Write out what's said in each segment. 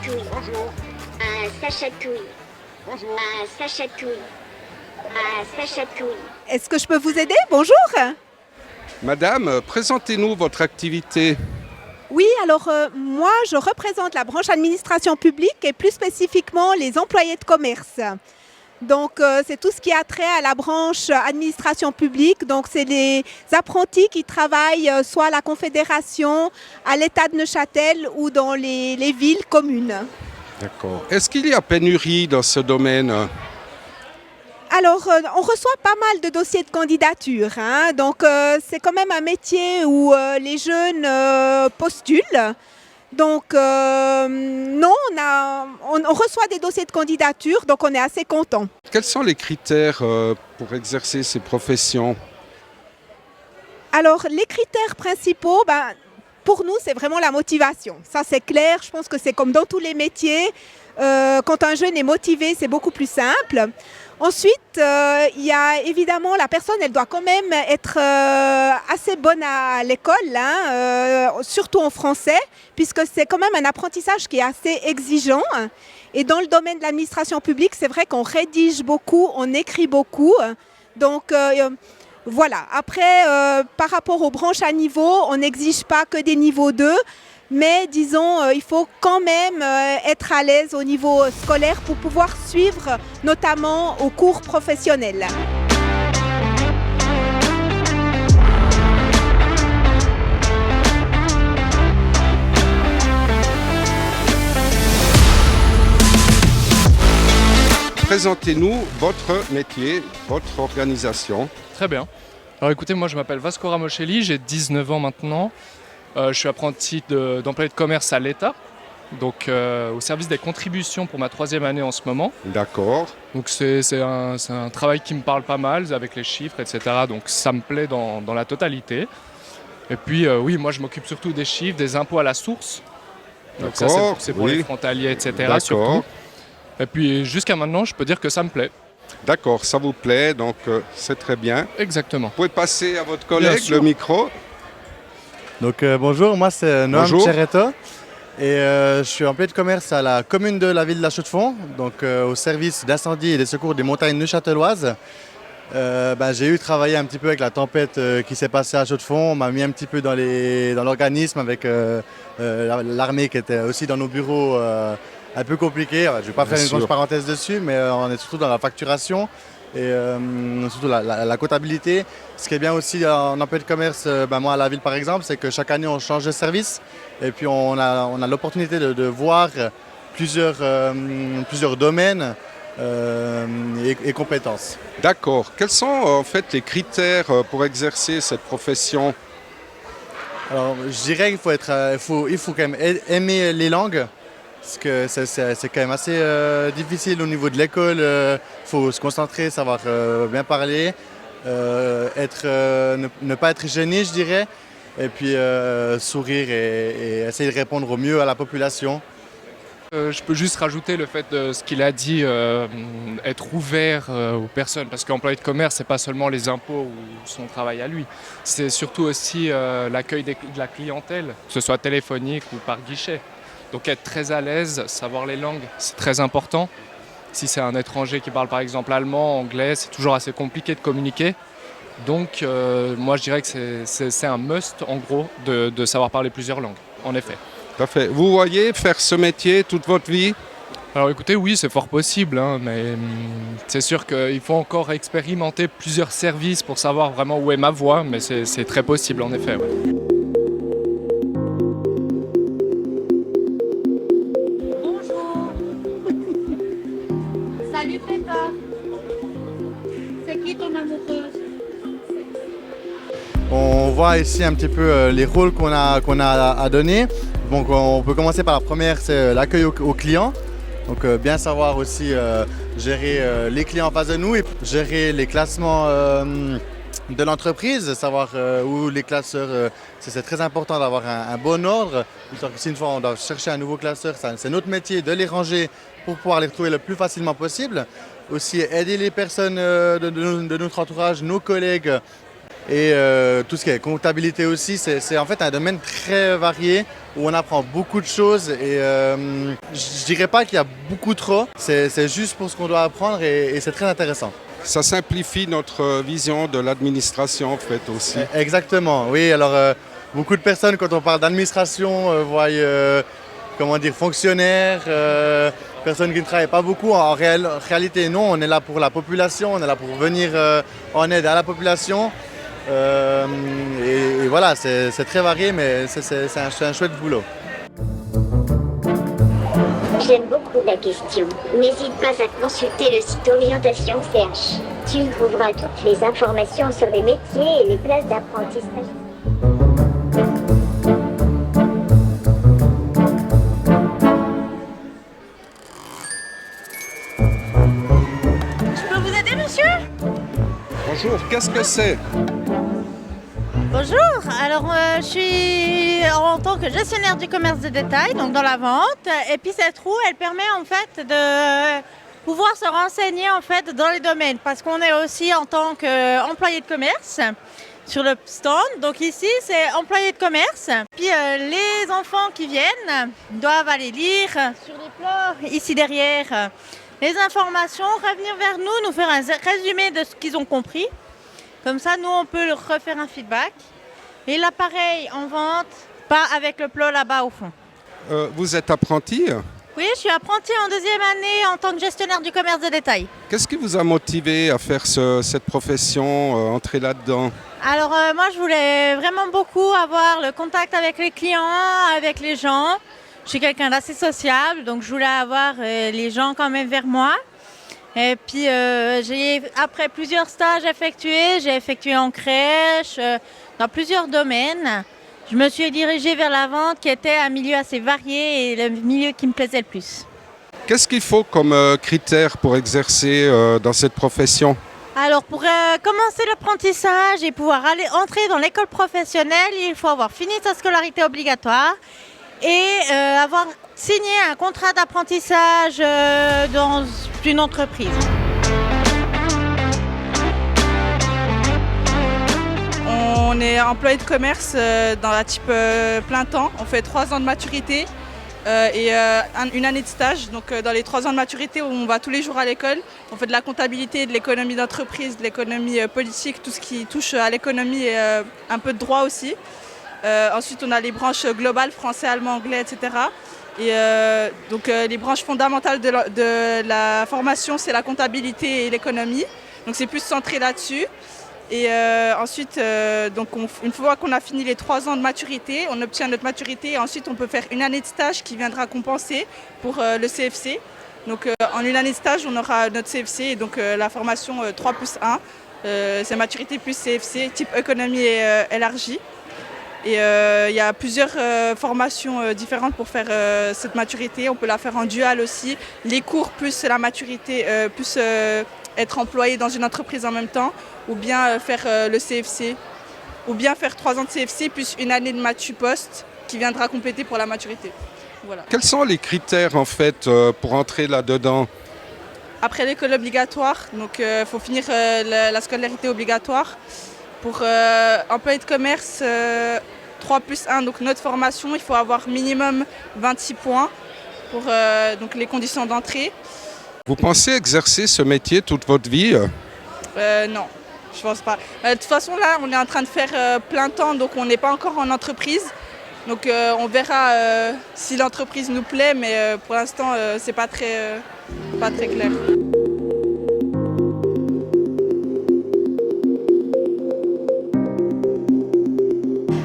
chatouille. Bonjour. Ça chatouille. Bonjour. Ça chatouille. Ça chatouille. Est-ce que je peux vous aider? Bonjour. Madame, présentez-nous votre activité. Oui, alors moi, je représente la branche administration publique et plus spécifiquement les employés de commerce. Donc, c'est tout ce qui a trait à la branche administration publique. Donc, c'est les apprentis qui travaillent soit à la Confédération, à l'État de Neuchâtel ou dans les villes communes. D'accord. Est-ce qu'il y a pénurie dans ce domaine? Alors, on reçoit pas mal de dossiers de candidature, hein. Donc, c'est quand même un métier où les jeunes postulent. Donc, non, on reçoit des dossiers de candidature, donc on est assez content. Quels sont les critères pour exercer ces professions? Alors, les critères principaux, pour nous, c'est vraiment la motivation. Ça, c'est clair. Je pense que c'est comme dans tous les métiers. Quand un jeune est motivé, c'est beaucoup plus simple. Ensuite, il y a évidemment la personne, elle doit quand même être assez bonne à l'école, hein, surtout en français, puisque c'est quand même un apprentissage qui est assez exigeant. Et dans le domaine de l'administration publique, c'est vrai qu'on rédige beaucoup, on écrit beaucoup. Donc, voilà. Après, par rapport aux branches à niveau, on n'exige pas que des niveaux 2. Mais disons, il faut quand même être à l'aise au niveau scolaire pour pouvoir suivre notamment aux cours professionnels. Présentez-nous votre métier, votre organisation. Très bien. Alors écoutez, moi je m'appelle Vasco Ramochelli, j'ai 19 ans maintenant. Je suis apprenti d'employé de commerce à l'État, donc au service des contributions pour ma 3e année en ce moment. D'accord. Donc c'est un travail qui me parle pas mal avec les chiffres, etc. Donc ça me plaît dans la totalité. Et puis oui, moi je m'occupe surtout des chiffres, des impôts à la source. Donc ça c'est pour les frontaliers, etc. D'accord. Surtout. Et puis jusqu'à maintenant, je peux dire que ça me plaît. D'accord, ça vous plaît, donc c'est très bien. Exactement. Vous pouvez passer à votre collègue le micro. Donc bonjour, moi c'est Noam Chereta et je suis employé de commerce à la commune de la ville de La Chaux-de-Fonds, donc au service d'incendie et des secours des montagnes neuchâteloises. J'ai eu travaillé un petit peu avec la tempête qui s'est passée à Chaux-de-Fonds, on m'a mis un petit peu dans l'organisme avec l'armée qui était aussi dans nos bureaux un peu compliqué. Je ne vais pas faire une grosse parenthèse dessus, mais on est surtout dans la facturation et surtout la comptabilité. Ce qui est bien aussi en employé de commerce, moi à la ville par exemple, c'est que chaque année on change de service et puis on a l'opportunité de voir plusieurs domaines et compétences. D'accord. Quels sont en fait les critères pour exercer cette profession? Alors je dirais qu'il faut quand même aimer les langues. Parce que c'est quand même assez difficile au niveau de l'école. Il faut se concentrer, savoir bien parler, ne pas être gêné, je dirais, et puis sourire et essayer de répondre au mieux à la population. Je peux juste rajouter le fait de ce qu'il a dit, être ouvert aux personnes, parce qu'employé de commerce, c'est pas seulement les impôts ou son travail à lui, c'est surtout aussi l'accueil de la clientèle, que ce soit téléphonique ou par guichet. Donc être très à l'aise, savoir les langues, c'est très important. Si c'est un étranger qui parle par exemple allemand, anglais, c'est toujours assez compliqué de communiquer. Donc moi je dirais que c'est un must en gros de savoir parler plusieurs langues, en effet. Tout à fait. Vous voyez faire ce métier toute votre vie? Alors écoutez, oui, c'est fort possible, hein, mais c'est sûr qu'il faut encore expérimenter plusieurs services pour savoir vraiment où est ma voie, mais c'est très possible en effet. Ouais. Salut Péppa. C'est qui ton amoureuse? On voit ici un petit peu les rôles qu'on a à donner. Donc on peut commencer par la première, c'est l'accueil aux clients. Donc bien savoir aussi gérer les clients en face de nous et gérer les classements de l'entreprise, savoir où les classeurs, c'est très important d'avoir un bon ordre. Si une fois on doit chercher un nouveau classeur, c'est notre métier de les ranger pour pouvoir les retrouver le plus facilement possible. Aussi aider les personnes de notre entourage, nos collègues, Et tout ce qui est comptabilité aussi, c'est en fait un domaine très varié où on apprend beaucoup de choses et je dirais pas qu'il y a beaucoup trop, c'est juste pour ce qu'on doit apprendre et c'est très intéressant. Ça simplifie notre vision de l'administration en fait aussi. Exactement, oui. Alors beaucoup de personnes quand on parle d'administration voient comment dire, fonctionnaires, personnes qui ne travaillent pas beaucoup. En réalité non, on est là pour la population, on est là pour venir en aide à la population. Et voilà, c'est très varié, mais c'est un chouette boulot. J'aime beaucoup la question. N'hésite pas à consulter le site Orientation CH. Tu y trouveras toutes les informations sur les métiers et les places d'apprentissage. Je peux vous aider, monsieur? Bonjour, qu'est-ce que c'est? Bonjour, alors je suis en tant que gestionnaire du commerce de détail, donc dans la vente. Et puis cette roue, elle permet en fait de pouvoir se renseigner en fait dans les domaines. Parce qu'on est aussi en tant qu'employé de commerce sur le stand. Donc ici, c'est employé de commerce. Puis les enfants qui viennent doivent aller lire sur les plats ici derrière les informations, revenir vers nous, nous faire un résumé de ce qu'ils ont compris. Comme ça, nous, on peut leur refaire un feedback. Et l'appareil en vente, pas avec le plot là-bas au fond. Vous êtes apprenti? Oui, je suis apprentie en deuxième année en tant que gestionnaire du commerce de détail. Qu'est-ce qui vous a motivé à faire cette profession, entrer là-dedans? Alors moi, je voulais vraiment beaucoup avoir le contact avec les clients, avec les gens. Je suis quelqu'un d'assez sociable, donc je voulais avoir les gens quand même vers moi. Et puis, après plusieurs stages effectués, j'ai effectué en crèche, dans plusieurs domaines. Je me suis dirigée vers la vente qui était un milieu assez varié et le milieu qui me plaisait le plus. Qu'est-ce qu'il faut comme critère pour exercer dans cette profession? Alors, pour commencer l'apprentissage et pouvoir entrer dans l'école professionnelle, il faut avoir fini sa scolarité obligatoire et avoir signé un contrat d'apprentissage dans une entreprise. On est employé de commerce dans la type plein temps. On fait 3 ans de maturité et une année de stage. Donc dans les 3 ans de maturité, on va tous les jours à l'école. On fait de la comptabilité, de l'économie d'entreprise, de l'économie politique, tout ce qui touche à l'économie et un peu de droit aussi. Ensuite, on a les branches globales, français, allemand, anglais, etc. Et donc les branches fondamentales de la formation, c'est la comptabilité et l'économie. Donc c'est plus centré là-dessus. Et ensuite, donc une fois qu'on a fini les 3 ans de maturité, on obtient notre maturité et ensuite on peut faire une année de stage qui viendra compenser pour le CFC. Donc en une année de stage, on aura notre CFC et donc la formation 3+1, c'est maturité plus CFC, type économie élargie. Et il y a plusieurs formations différentes pour faire cette maturité. On peut la faire en dual aussi. Les cours plus la maturité, plus être employé dans une entreprise en même temps, ou bien faire le CFC, ou bien faire 3 ans de CFC plus une année de matu post qui viendra compléter pour la maturité. Voilà. Quels sont les critères en fait pour entrer là-dedans? Après l'école obligatoire, donc faut finir la scolarité obligatoire. Pour employé de commerce 3+1, donc notre formation, il faut avoir minimum 26 points pour donc les conditions d'entrée. Vous pensez exercer ce métier toute votre vie? Non, je pense pas. De toute façon, là, on est en train de faire plein temps, donc on n'est pas encore en entreprise. Donc on verra si l'entreprise nous plaît, mais pour l'instant, c'est pas très clair.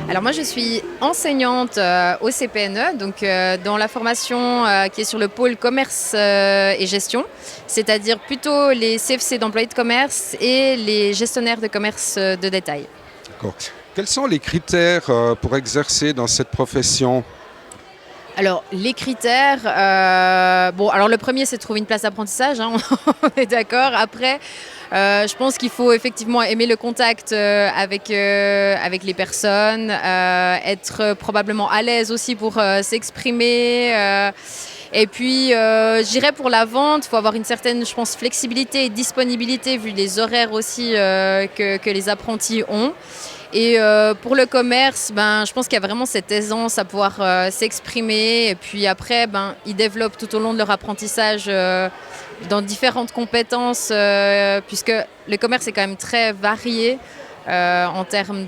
Alors moi je suis enseignante au CPNE, donc dans la formation qui est sur le pôle commerce et gestion, c'est-à-dire plutôt les CFC d'employés de commerce et les gestionnaires de commerce de détail. D'accord. Quels sont les critères pour exercer dans cette profession? Alors les critères, alors le premier c'est de trouver une place d'apprentissage, hein, on est d'accord. Après, je pense qu'il faut effectivement aimer le contact avec les personnes, être probablement à l'aise aussi pour s'exprimer. Et puis, je dirais pour la vente, il faut avoir une certaine, je pense, flexibilité et disponibilité vu les horaires aussi que les apprentis ont. Et pour le commerce, je pense qu'il y a vraiment cette aisance à pouvoir s'exprimer. Et puis après, ils développent tout au long de leur apprentissage dans différentes compétences, puisque le commerce est quand même très varié en termes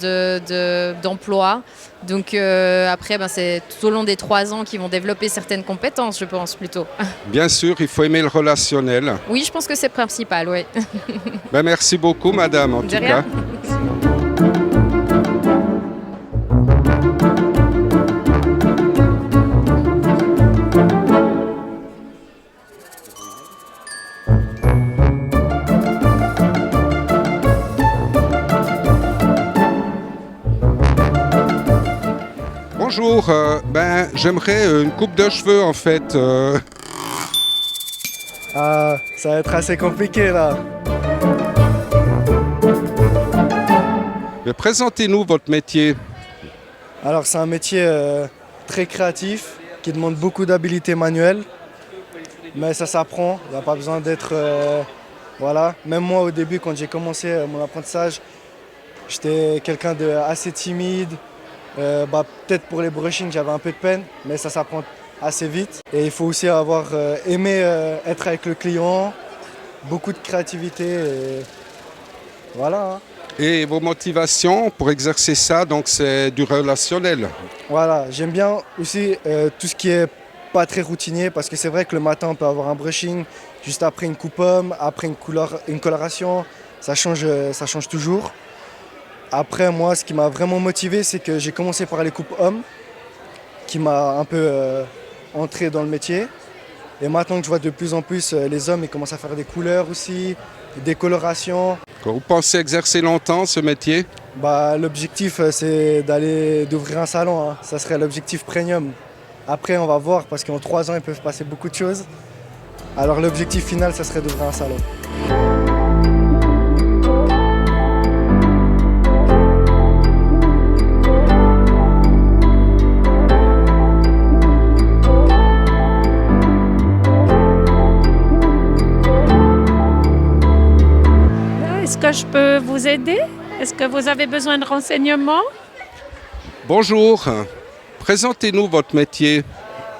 d'emploi. Donc après, c'est tout au long des 3 ans qu'ils vont développer certaines compétences, je pense, plutôt. Bien sûr, il faut aimer le relationnel. Oui, je pense que c'est principal, oui. Merci beaucoup, madame, en tout cas. Bonjour, j'aimerais une coupe de cheveux en fait. Ah, ça va être assez compliqué là. Mais présentez-nous votre métier. Alors c'est un métier très créatif qui demande beaucoup d'habileté manuelle. Mais ça s'apprend, il n'y a pas besoin d'être... voilà. Même moi au début quand j'ai commencé mon apprentissage, j'étais quelqu'un de assez timide. Peut-être pour les brushings j'avais un peu de peine, mais ça s'apprend assez vite. Et il faut aussi avoir aimé être avec le client, beaucoup de créativité et voilà. Hein. Et vos motivations pour exercer ça, donc c'est du relationnel. Voilà, j'aime bien aussi tout ce qui est pas très routinier parce que c'est vrai que le matin on peut avoir un brushing, juste après une coupe homme, après une coloration, ça change toujours. Après, moi, ce qui m'a vraiment motivé, c'est que j'ai commencé par les coupes hommes, qui m'a un peu entré dans le métier. Et maintenant que je vois de plus en plus les hommes, ils commencent à faire des couleurs aussi, des colorations. Vous pensez exercer longtemps ce métier? L'objectif, c'est d'ouvrir un salon. Hein. Ça serait l'objectif premium. Après, on va voir, parce qu'en 3 ans, il peut se passer beaucoup de choses. Alors l'objectif final, ça serait d'ouvrir un salon. Est-ce que je peux vous aider? Est-ce que vous avez besoin de renseignements? Bonjour, présentez-nous votre métier.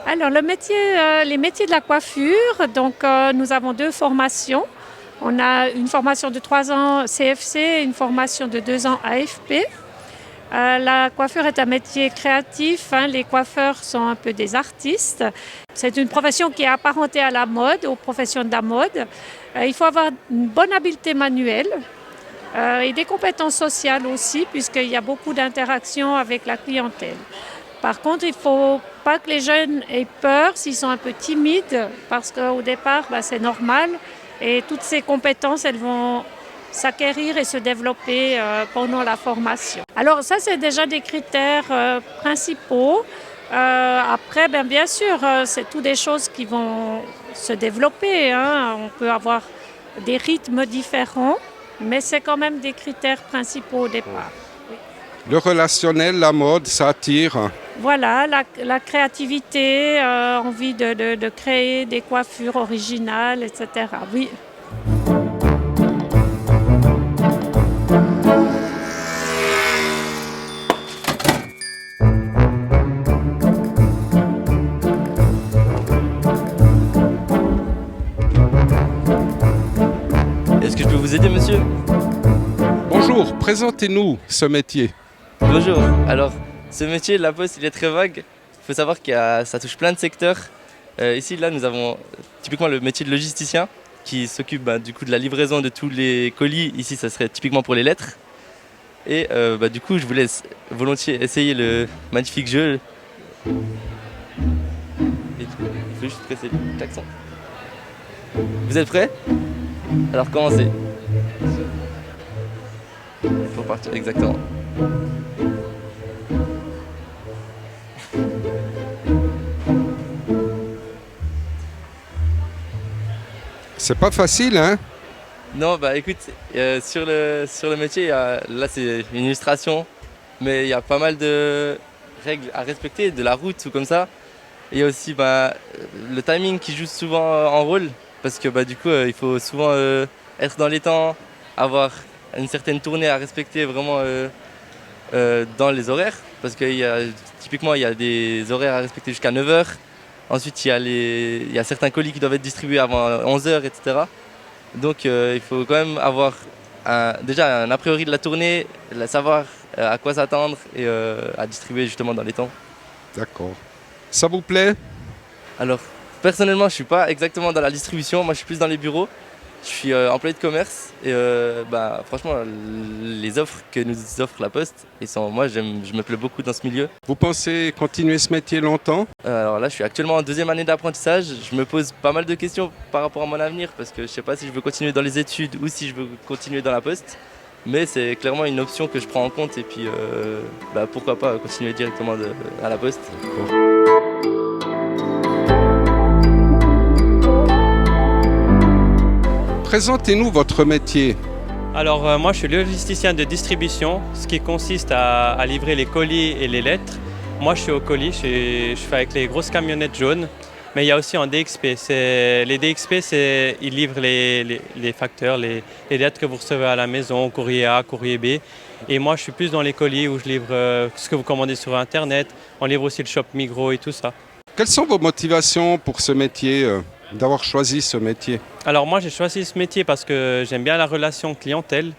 Alors, les métiers de la coiffure, donc nous avons 2 formations. On a une formation de 3 ans CFC et une formation de 2 ans AFP. La coiffure est un métier créatif, hein, les coiffeurs sont un peu des artistes. C'est une profession qui est apparentée à la mode, aux professions de la mode. Il faut avoir une bonne habileté manuelle et des compétences sociales aussi, puisqu'il y a beaucoup d'interactions avec la clientèle. Par contre, il ne faut pas que les jeunes aient peur s'ils sont un peu timides, parce qu'au départ, c'est normal. Et toutes ces compétences, elles vont s'acquérir et se développer pendant la formation. Alors ça, c'est déjà des critères principaux. Après, bien sûr, c'est toutes des choses qui vont se développer. Hein. On peut avoir des rythmes différents, mais c'est quand même des critères principaux au départ. Oui. Le relationnel, la mode, ça attire. Voilà, la créativité, envie de créer des coiffures originales, etc. Oui. Est-ce que je peux vous aider, monsieur? Bonjour, présentez-nous ce métier. Bonjour, alors ce métier, la poste, il est très vague. Il faut savoir que ça touche plein de secteurs. Ici, là, nous avons typiquement le métier de logisticien qui s'occupe du coup de la livraison de tous les colis. Ici, ça serait typiquement pour les lettres. Et du coup, je vous laisse volontiers essayer le magnifique jeu. Et il faut juste presser le klaxon. Vous êtes prêts? Alors commencez. Il faut partir, exactement. C'est pas facile, hein? Non, écoute, sur le métier, là c'est une illustration, mais il y a pas mal de règles à respecter, de la route ou comme ça. Il y a aussi le timing qui joue souvent en rôle, parce que du coup il faut souvent être dans les temps, avoir une certaine tournée à respecter vraiment dans les horaires, parce que typiquement il y a des horaires à respecter jusqu'à 9h. Ensuite il y a certains colis qui doivent être distribués avant 11h, etc. Donc il faut quand même avoir déjà un a priori de la tournée, savoir à quoi s'attendre et à distribuer justement dans les temps. D'accord. Ça vous plaît? Alors, personnellement, je ne suis pas exactement dans la distribution, moi je suis plus dans les bureaux. Je suis employé de commerce et franchement, les offres que nous offre la Poste, moi je me plais beaucoup dans ce milieu. Vous pensez continuer ce métier longtemps? Alors là, je suis actuellement en 2e année d'apprentissage. Je me pose pas mal de questions par rapport à mon avenir parce que je ne sais pas si je veux continuer dans les études ou si je veux continuer dans la Poste. Mais c'est clairement une option que je prends en compte et puis pourquoi pas continuer directement à la Poste. Présentez-nous votre métier. Alors moi je suis logisticien de distribution, ce qui consiste à livrer les colis et les lettres. Moi je suis au colis, je fais avec les grosses camionnettes jaunes, mais il y a aussi en DXP. Les DXP, ils livrent les facteurs, les lettres que vous recevez à la maison, courrier A, courrier B. Et moi je suis plus dans les colis où je livre ce que vous commandez sur Internet. On livre aussi le shop Migros et tout ça. Quelles sont vos motivations pour ce métier, d'avoir choisi ce métier? Alors moi j'ai choisi ce métier parce que j'aime bien la relation clientèle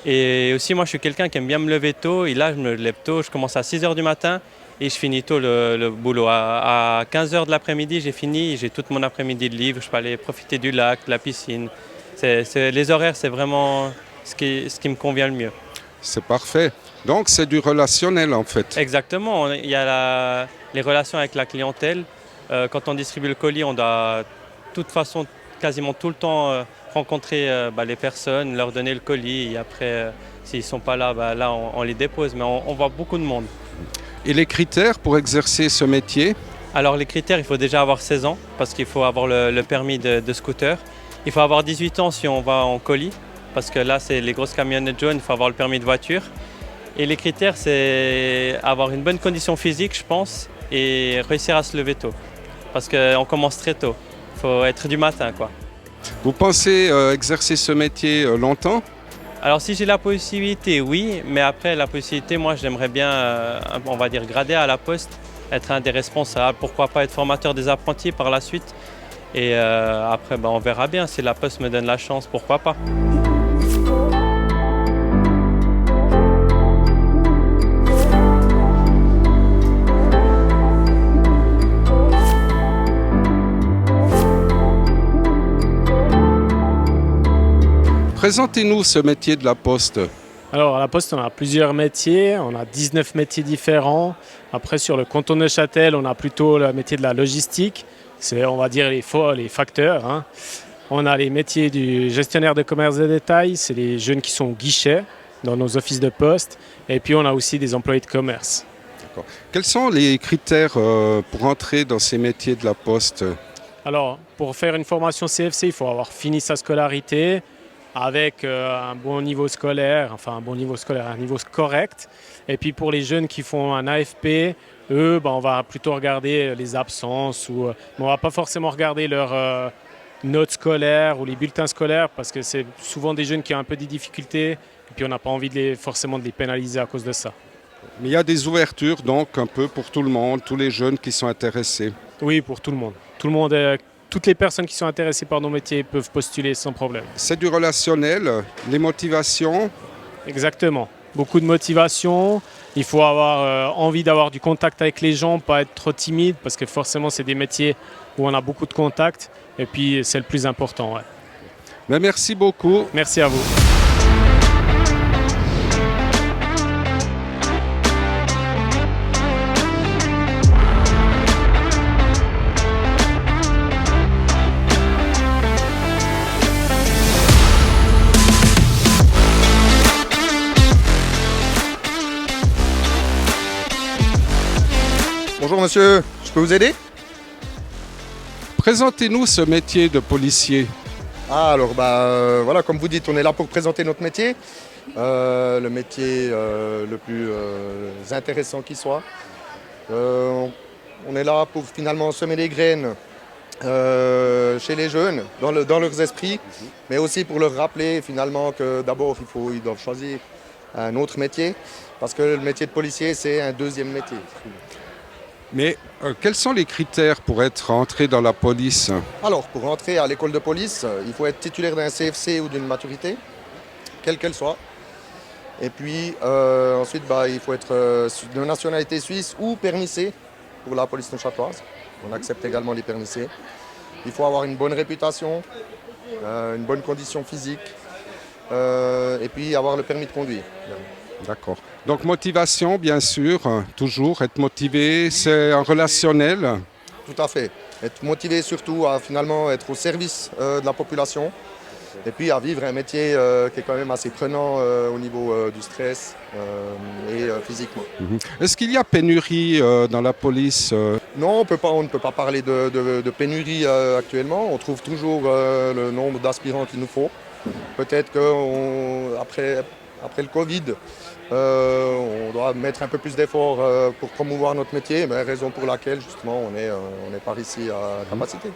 et aussi moi je suis quelqu'un qui aime bien me lever tôt et là je me lève tôt, je commence à 6h du matin et je finis tôt le boulot. À 15h de l'après-midi j'ai fini, j'ai tout mon après-midi de libre, je peux aller profiter du lac, de la piscine. Les horaires c'est vraiment ce qui me convient le mieux. C'est parfait. Donc c'est du relationnel en fait. Exactement, il y a les relations avec la clientèle. Quand on distribue le colis, on doit de toute façon quasiment tout le temps rencontrer les personnes, leur donner le colis et après s'ils ne sont pas là, là on les dépose, mais on voit beaucoup de monde. Et les critères pour exercer ce métier? Alors les critères, il faut déjà avoir 16 ans parce qu'il faut avoir le permis de scooter. Il faut avoir 18 ans si on va en colis parce que là c'est les grosses camionnettes jaunes, il faut avoir le permis de voiture. Et les critères c'est avoir une bonne condition physique je pense et réussir à se lever tôt parce qu'on commence très tôt. Il faut être du matin, quoi. Vous pensez exercer ce métier longtemps? Alors si j'ai la possibilité, oui, mais après la possibilité, moi j'aimerais bien, on va dire, grader à la Poste, être un des responsables, pourquoi pas être formateur des apprentis par la suite. Et après, on verra bien, si la Poste me donne la chance, pourquoi pas. Présentez-nous ce métier de la Poste. Alors à la Poste, on a plusieurs métiers, on a 19 métiers différents. Après sur le canton de Neuchâtel, on a plutôt le métier de la logistique, c'est on va dire les facteurs. Hein. On a les métiers du gestionnaire de commerce de détail, c'est les jeunes qui sont au guichet dans nos offices de poste. Et puis on a aussi des employés de commerce. D'accord. Quels sont les critères pour entrer dans ces métiers de la Poste? Alors pour faire une formation CFC, il faut avoir fini sa scolarité, avec un bon niveau scolaire, un niveau correct. Et puis pour les jeunes qui font un AFP, eux, on va plutôt regarder les absences, on ne va pas forcément regarder leurs notes scolaires ou les bulletins scolaires, parce que c'est souvent des jeunes qui ont un peu des difficultés, et puis on n'a pas envie forcément de les pénaliser à cause de ça. Mais il y a des ouvertures donc un peu pour tout le monde, tous les jeunes qui sont intéressés? Oui, pour tout le monde. Toutes les personnes qui sont intéressées par nos métiers peuvent postuler sans problème. C'est du relationnel, les motivations? Exactement. Beaucoup de motivation. Il faut avoir envie d'avoir du contact avec les gens, pas être trop timide, parce que forcément, c'est des métiers où on a beaucoup de contacts. Et puis, c'est le plus important. Ouais. Mais merci beaucoup. Merci à vous. Bonjour monsieur, je peux vous aider? Présentez-nous ce métier de policier. Ah alors voilà, comme vous dites, on est là pour présenter notre métier. Le métier le plus intéressant qui soit. On est là pour finalement semer des graines chez les jeunes, dans leurs esprits, mais aussi pour leur rappeler finalement que d'abord ils doivent choisir un autre métier, parce que le métier de policier c'est un deuxième métier. Mais quels sont les critères pour être entré dans la police? Alors, pour entrer à l'école de police, il faut être titulaire d'un CFC ou d'une maturité, quelle qu'elle soit. Et puis ensuite, il faut être de nationalité suisse ou permis C pour la police neuchâteloise. On accepte également les permis C. Il faut avoir une bonne réputation, une bonne condition physique et puis avoir le permis de conduire. D'accord. Donc motivation, bien sûr, toujours être motivé, c'est un relationnel. Tout à fait. Être motivé surtout à finalement être au service de la population et puis à vivre un métier qui est quand même assez prenant au niveau du stress et physiquement. Est-ce qu'il y a pénurie dans la police? Non, on ne peut pas parler de pénurie actuellement. On trouve toujours le nombre d'aspirants qu'il nous faut. Peut-être qu'après le Covid, on doit mettre un peu plus d'efforts pour promouvoir notre métier, mais raison pour laquelle justement on est par ici à capacité.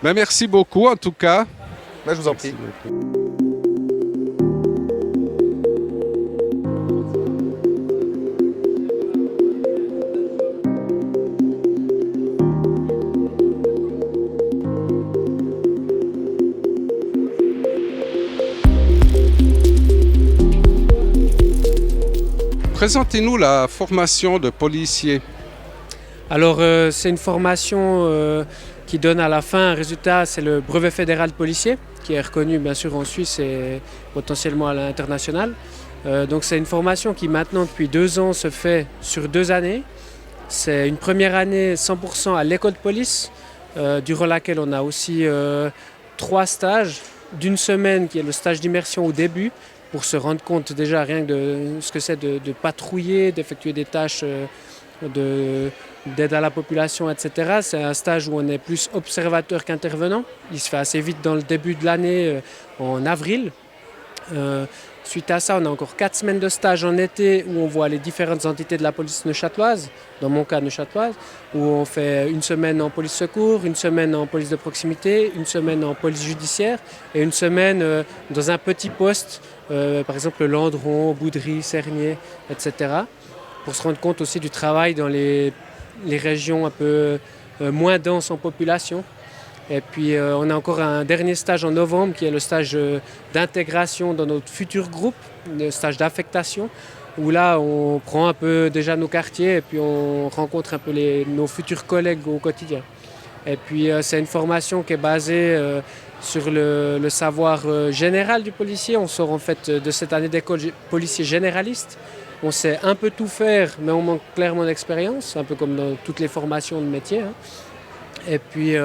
Merci beaucoup en tout cas. Je vous en prie. Présentez-nous la formation de policier. Alors c'est une formation qui donne à la fin un résultat, c'est le brevet fédéral de policier, qui est reconnu bien sûr en Suisse et potentiellement à l'international. Donc c'est une formation qui maintenant depuis 2 ans se fait sur 2 années. C'est une première année 100% à l'école de police, durant laquelle on a aussi 3 stages d'une semaine qui est le stage d'immersion au début, pour se rendre compte déjà rien que de ce que c'est de patrouiller, d'effectuer des tâches d'aide à la population, etc. C'est un stage où on est plus observateur qu'intervenant. Il se fait assez vite dans le début de l'année, en avril. Suite à ça, on a encore 4 semaines de stage en été où on voit les différentes entités de la police neuchâteloise, dans mon cas neuchâteloise, où on fait une semaine en police secours, une semaine en police de proximité, une semaine en police judiciaire et une semaine dans un petit poste, par exemple le Landron, Boudry, Cernier, etc. Pour se rendre compte aussi du travail dans les régions un peu moins denses en population. Et puis on a encore un dernier stage en novembre qui est le stage d'intégration dans notre futur groupe, le stage d'affectation, où là on prend un peu déjà nos quartiers et puis on rencontre un peu nos futurs collègues au quotidien. Et puis c'est une formation qui est basée sur le savoir général du policier. On sort en fait de cette année d'école policier généraliste. On sait un peu tout faire, mais on manque clairement d'expérience, un peu comme dans toutes les formations de métier. Et puis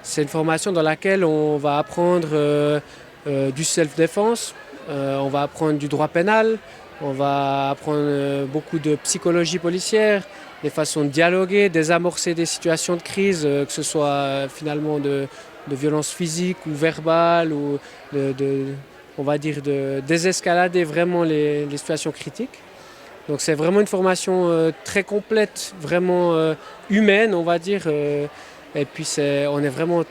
c'est une formation dans laquelle on va apprendre du self-défense, on va apprendre du droit pénal, on va apprendre beaucoup de psychologie policière, des façons de dialoguer, désamorcer des situations de crise, que ce soit finalement de violence physique ou verbale, ou on va dire de désescalader vraiment les situations critiques. Donc c'est vraiment une formation très complète, vraiment humaine, on va dire. Et puis on est vraiment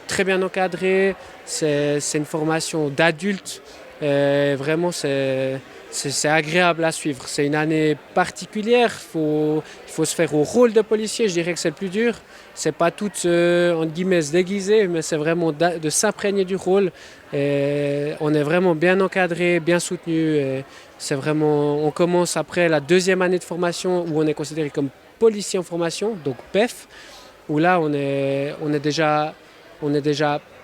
très bien encadré, c'est une formation d'adulte, vraiment c'est agréable à suivre. C'est une année particulière, il faut se faire au rôle de policier, je dirais que c'est le plus dur. C'est pas tout entre guillemets se déguiser, mais c'est vraiment de s'imprégner du rôle. Et on est vraiment bien encadré, bien soutenu. Et c'est vraiment, on commence après la 2e année de formation où on est considéré comme policier en formation, donc PEF. Où là on est déjà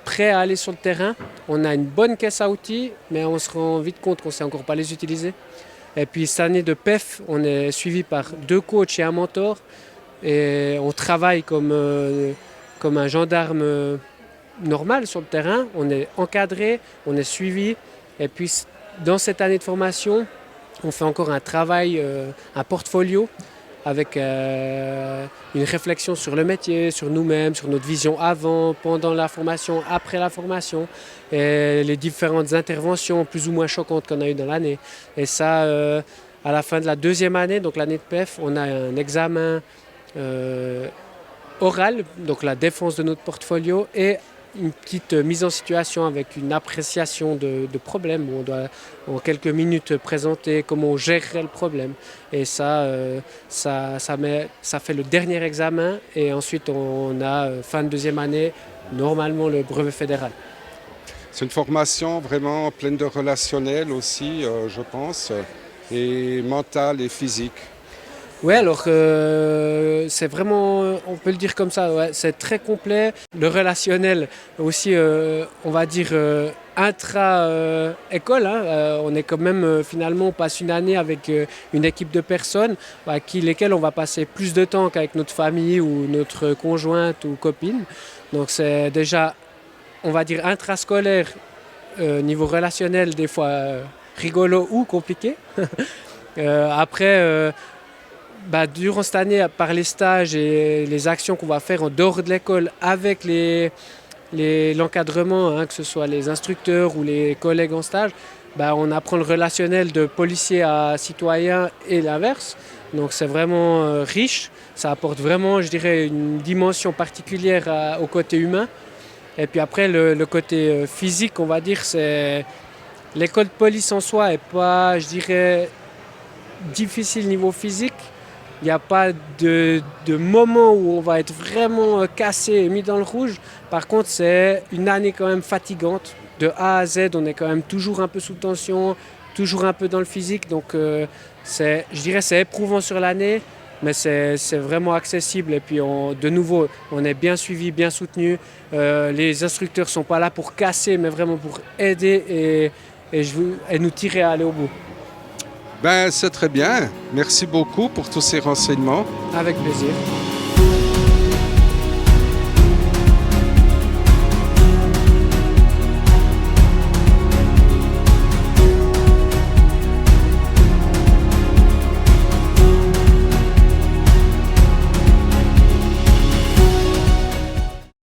prêt à aller sur le terrain. On a une bonne caisse à outils, mais on se rend vite compte qu'on ne sait encore pas les utiliser. Et puis cette année de PEF, on est suivi par 2 coachs et un mentor. Et on travaille comme un gendarme normal sur le terrain. On est encadré, on est suivi. Et puis dans cette année de formation, on fait encore un travail, un portfolio, avec une réflexion sur le métier, sur nous-mêmes, sur notre vision avant, pendant la formation, après la formation, et les différentes interventions plus ou moins choquantes qu'on a eues dans l'année. Et ça, à la fin de la 2e année, donc l'année de PEF, on a un examen orale, donc la défense de notre portfolio, et une petite mise en situation avec une appréciation de problème où on doit en quelques minutes présenter comment on gérerait le problème. Et ça fait le dernier examen et ensuite on a fin de deuxième année, normalement le brevet fédéral. C'est une formation vraiment pleine de relationnel aussi, je pense, et mentale et physique. Oui, alors c'est vraiment, on peut le dire comme ça, ouais, c'est très complet. Le relationnel aussi, on va dire intra-école. On est quand même, finalement, on passe une année avec une équipe de personnes avec lesquelles on va passer plus de temps qu'avec notre famille ou notre conjointe ou copine. Donc c'est déjà, on va dire, intrascolaire, niveau relationnel, des fois rigolo ou compliqué. Après... durant cette année, par les stages et les actions qu'on va faire en dehors de l'école avec l'encadrement, que ce soit les instructeurs ou les collègues en stage, on apprend le relationnel de policier à citoyen et l'inverse. Donc c'est vraiment riche, ça apporte vraiment, je dirais, une dimension particulière au côté humain. Et puis après, le côté physique, on va dire, c'est l'école de police en soi n'est pas, je dirais, difficile niveau physique. Il n'y a pas de moment où on va être vraiment cassé et mis dans le rouge. Par contre, c'est une année quand même fatigante. De A à Z, on est quand même toujours un peu sous tension, toujours un peu dans le physique. Donc, je dirais c'est éprouvant sur l'année, mais c'est vraiment accessible. Et puis, de nouveau, on est bien suivi, bien soutenu. Les instructeurs ne sont pas là pour casser, mais vraiment pour aider et nous tirer à aller au bout. C'est très bien. Merci beaucoup pour tous ces renseignements. Avec plaisir.